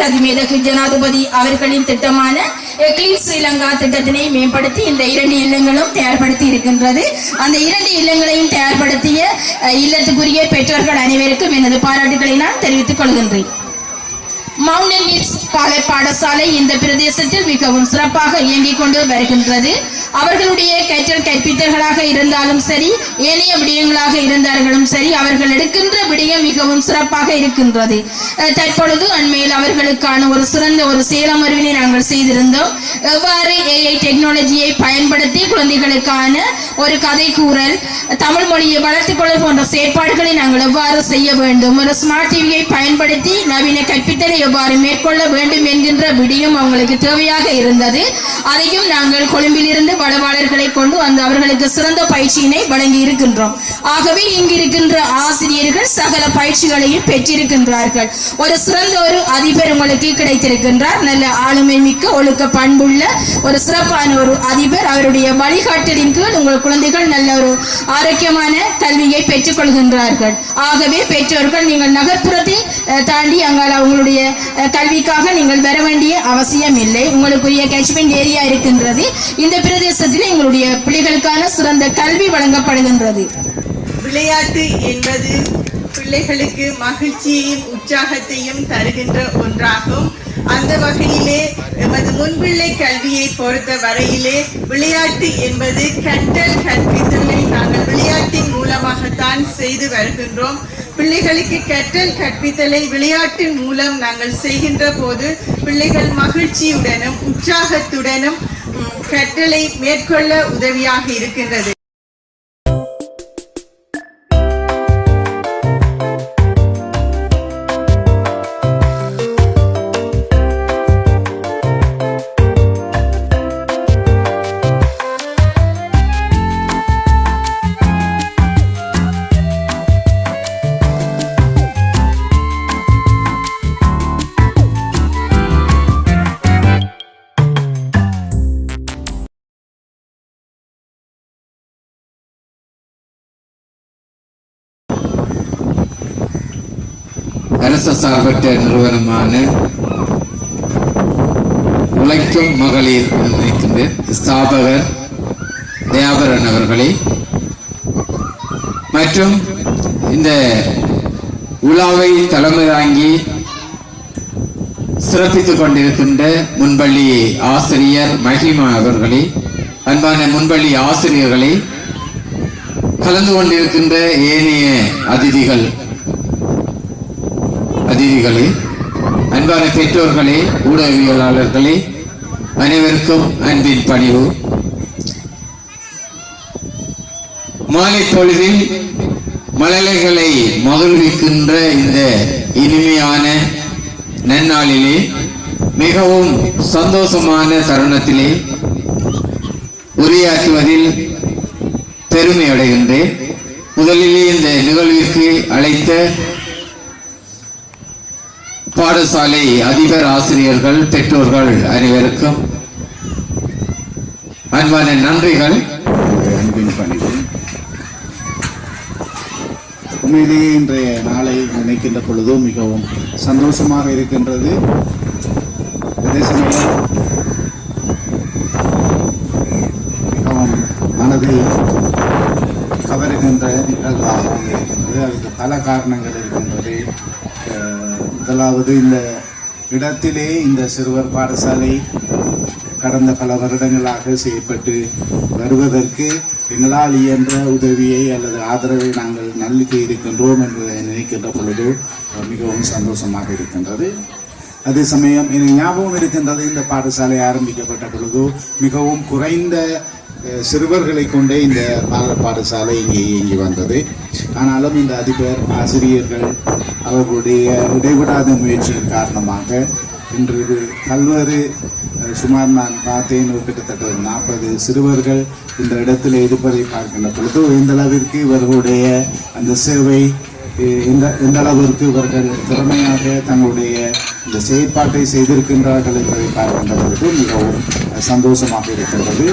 அதிமேதகு ஜனாதிபதி அவர்களின் திட்டமான கிளீன் ஸ்ரீலங்கா திட்டத்தினை மேம்படுத்தி இந்த 2 இல்லங்களும் தயார்படுத்தி இருக்கின்றது. அந்த 2 இல்லங்களையும் தயார்படுத்திய இல்லத்துக்குரிய பெற்றோர்கள் அனைவருக்கும் எனது பாராட்டுகளை நான் தெரிவித்துக் கொள்கின்றேன். மவுண்டன் ஹில்ஸ் பாடசாலை இந்த பிரதேசத்தில் மிகவும் சிறப்பாக இயங்கிக் கொண்டு வருகின்றது. அவர்களுடைய கற்றல் கற்பித்தல்களாக இருந்தாலும் சரி, ஏனைய விடயங்களாக இருந்தாலும் சரி, அவர்கள் எடுக்கின்ற விடயம் மிகவும் சிறப்பாக இருக்கின்றது. தற்பொழுது அண்மையில் அவர்களுக்கான ஒரு சிறந்த ஒரு சேலமறிவினை நாங்கள் செய்திருந்தோம். எவ்வாறு AI டெக்னாலஜியை பயன்படுத்தி குழந்தைகளுக்கான ஒரு கதை கூறல், தமிழ் மொழியை வளர்த்துக் கொள்ள போன்ற செயற்பாடுகளை நாங்கள் எவ்வாறு செய்ய வேண்டும், ஒரு ஸ்மார்ட் டிவியை பயன்படுத்தி நவீன கற்பித்தலை எவ்வாறு மேற்கொள்ள வேண்டும் என்கின்ற விடயம் அவங்களுக்கு தேவையாக இருந்தது. அதையும் நாங்கள் கொழும்பிலிருந்து வளவாளர்களை கொண்டு வந்து அவர்களுக்கு சிறந்த பயிற்சியினை வழங்கி இருக்கின்றோம். ஆகவே இங்கிருக்கின்ற ஆசிரியர்கள் சகல பயிற்சிகளையும் பெற்றிருக்கின்றார்கள். ஒரு சிறந்த ஒரு அதிபர் உங்களுக்கு கிடைத்திருக்கின்றார். நல்ல ஆளுமை மிக்க ஒழுக்க பண்புள்ள ஒரு சிறப்பான ஒரு அதிபர். அவருடைய வழிகாட்டலின் கீழ் உங்கள் குழந்தைகள் நல்ல ஒரு ஆரோக்கியமான கல்வியை பெற்றுக் கொள்கின்றார்கள். ஆகவே பெற்றோர்கள் நீங்கள் நகர்ப்புறத்தை தாண்டி அங்கால உங்களுடைய கல்விக்காக நீங்கள் வர வேண்டிய அவசியம் இல்லை. உங்களுக்குரிய கேட்ச்மெண்ட் ஏரியா இருக்கின்றது. இந்த பிரதேசத்தில் எங்களுடைய பிள்ளைகளுக்கான சிறந்த கல்வி வழங்கப்படுகின்றது. விளையாட்டு என்பது பிள்ளைகளுக்கு மகிழ்ச்சியையும் உற்சாகத்தையும் தருகின்ற ஒன்றாகும். அந்த வகையிலே எமது முன்பிள்ளை கல்வியை பொறுத்த வரையிலே விளையாட்டு என்பது கற்றல் கற்பித்தலை நாங்கள் விளையாட்டின் மூலமாகத்தான் செய்து வருகின்றோம். பிள்ளைகளுக்கு கற்றல் கற்பித்தலை விளையாட்டின் மூலம் நாங்கள் செய்கின்ற போது பிள்ளைகள் மகிழ்ச்சியுடனும் உற்சாகத்துடனும் கற்றலை மேற்கொள்ள உதவியாக இருக்கின்றது. அரச சார்பற்ற நிறுவனமான உழைக்கும் மகளிர் ஸ்தாபகர் தயாபரன் அவர்களே மற்றும் இந்த விழாவை தலைமை தாங்கி சிறப்பித்துக் கொண்டிருக்கின்ற முன்பள்ளி ஆசிரியர் மகிமா அவர்களே, அன்பான முன்பள்ளி ஆசிரியர்களே, கலந்து கொண்டிருக்கின்ற ஏனைய அதிதிகளே, அன்பான பெற்றோர்களே, ஊடகவியலாளர்களே, அனைவருக்கும் அன்பின் பணிவு. மாலை பொழுதில் மழலைகளை மகிழ்விக்கின்ற இந்த இனிமையான நன்னாளிலே மிகவும் சந்தோஷமான தருணத்திலே உரையாற்றுவதில் பெருமை அடைகின்றேன். முதலிலே இந்த நிகழ்விற்கு அழைத்த பாடசாலை அதிபர், ஆசிரியர்கள், பெற்றோர்கள் அனைவருக்கும் அன்பான நன்றிகள். அன்பின் பணிவு. உண்மையிலேயே இன்றைய நாளை நினைக்கின்ற பொழுதும் மிகவும் சந்தோஷமாக இருக்கின்றது. அதே சமயம் மிகவும் மனதை கவருகின்ற நிகழ்வாகவும் இருக்கின்றது. அதுக்கு பல காரணங்கள் இருக்கின்றது. முதலாவது, இந்த இடத்திலே இந்த சிறுவர் பாடசாலை கடந்த பல வருடங்களாக செயல்பட்டு வருவதற்கு எங்களால் இயன்ற உதவியை அல்லது ஆதரவை நாங்கள் நல்கி இருக்கின்றோம் என்பதை நினைக்கின்ற பொழுது மிகவும் சந்தோஷமாக இருக்கின்றது. அதே சமயம் எனக்கு ஞாபகம் இருக்கின்றது, இந்த பாடசாலை ஆரம்பிக்கப்பட்ட பொழுது மிகவும் குறைந்த சிறுவர்களை கொண்டே இந்த பாடசாலை இங்கே இயங்கி வந்தது. ஆனாலும் இந்த அதிபர், ஆசிரியர்கள் அவர்களுடைய இடைவிடாத முயற்சியின் காரணமாக இன்று பல்வேறு சுமார் நான் பார்த்தேன் கிட்டத்தட்ட 40 சிறுவர்கள் இந்த இடத்தில் இருப்பதை பார்க்கின்ற பொழுது இந்த அளவிற்கு இவர்களுடைய அந்த சேவை எந்த அளவிற்கு இவர்கள் திறமையாக தங்களுடைய இந்த செயற்பாட்டை செய்திருக்கின்றார்கள் என்பதை பார்க்கின்ற பொழுது மிகவும் சந்தோஷமாக இருக்கின்றது.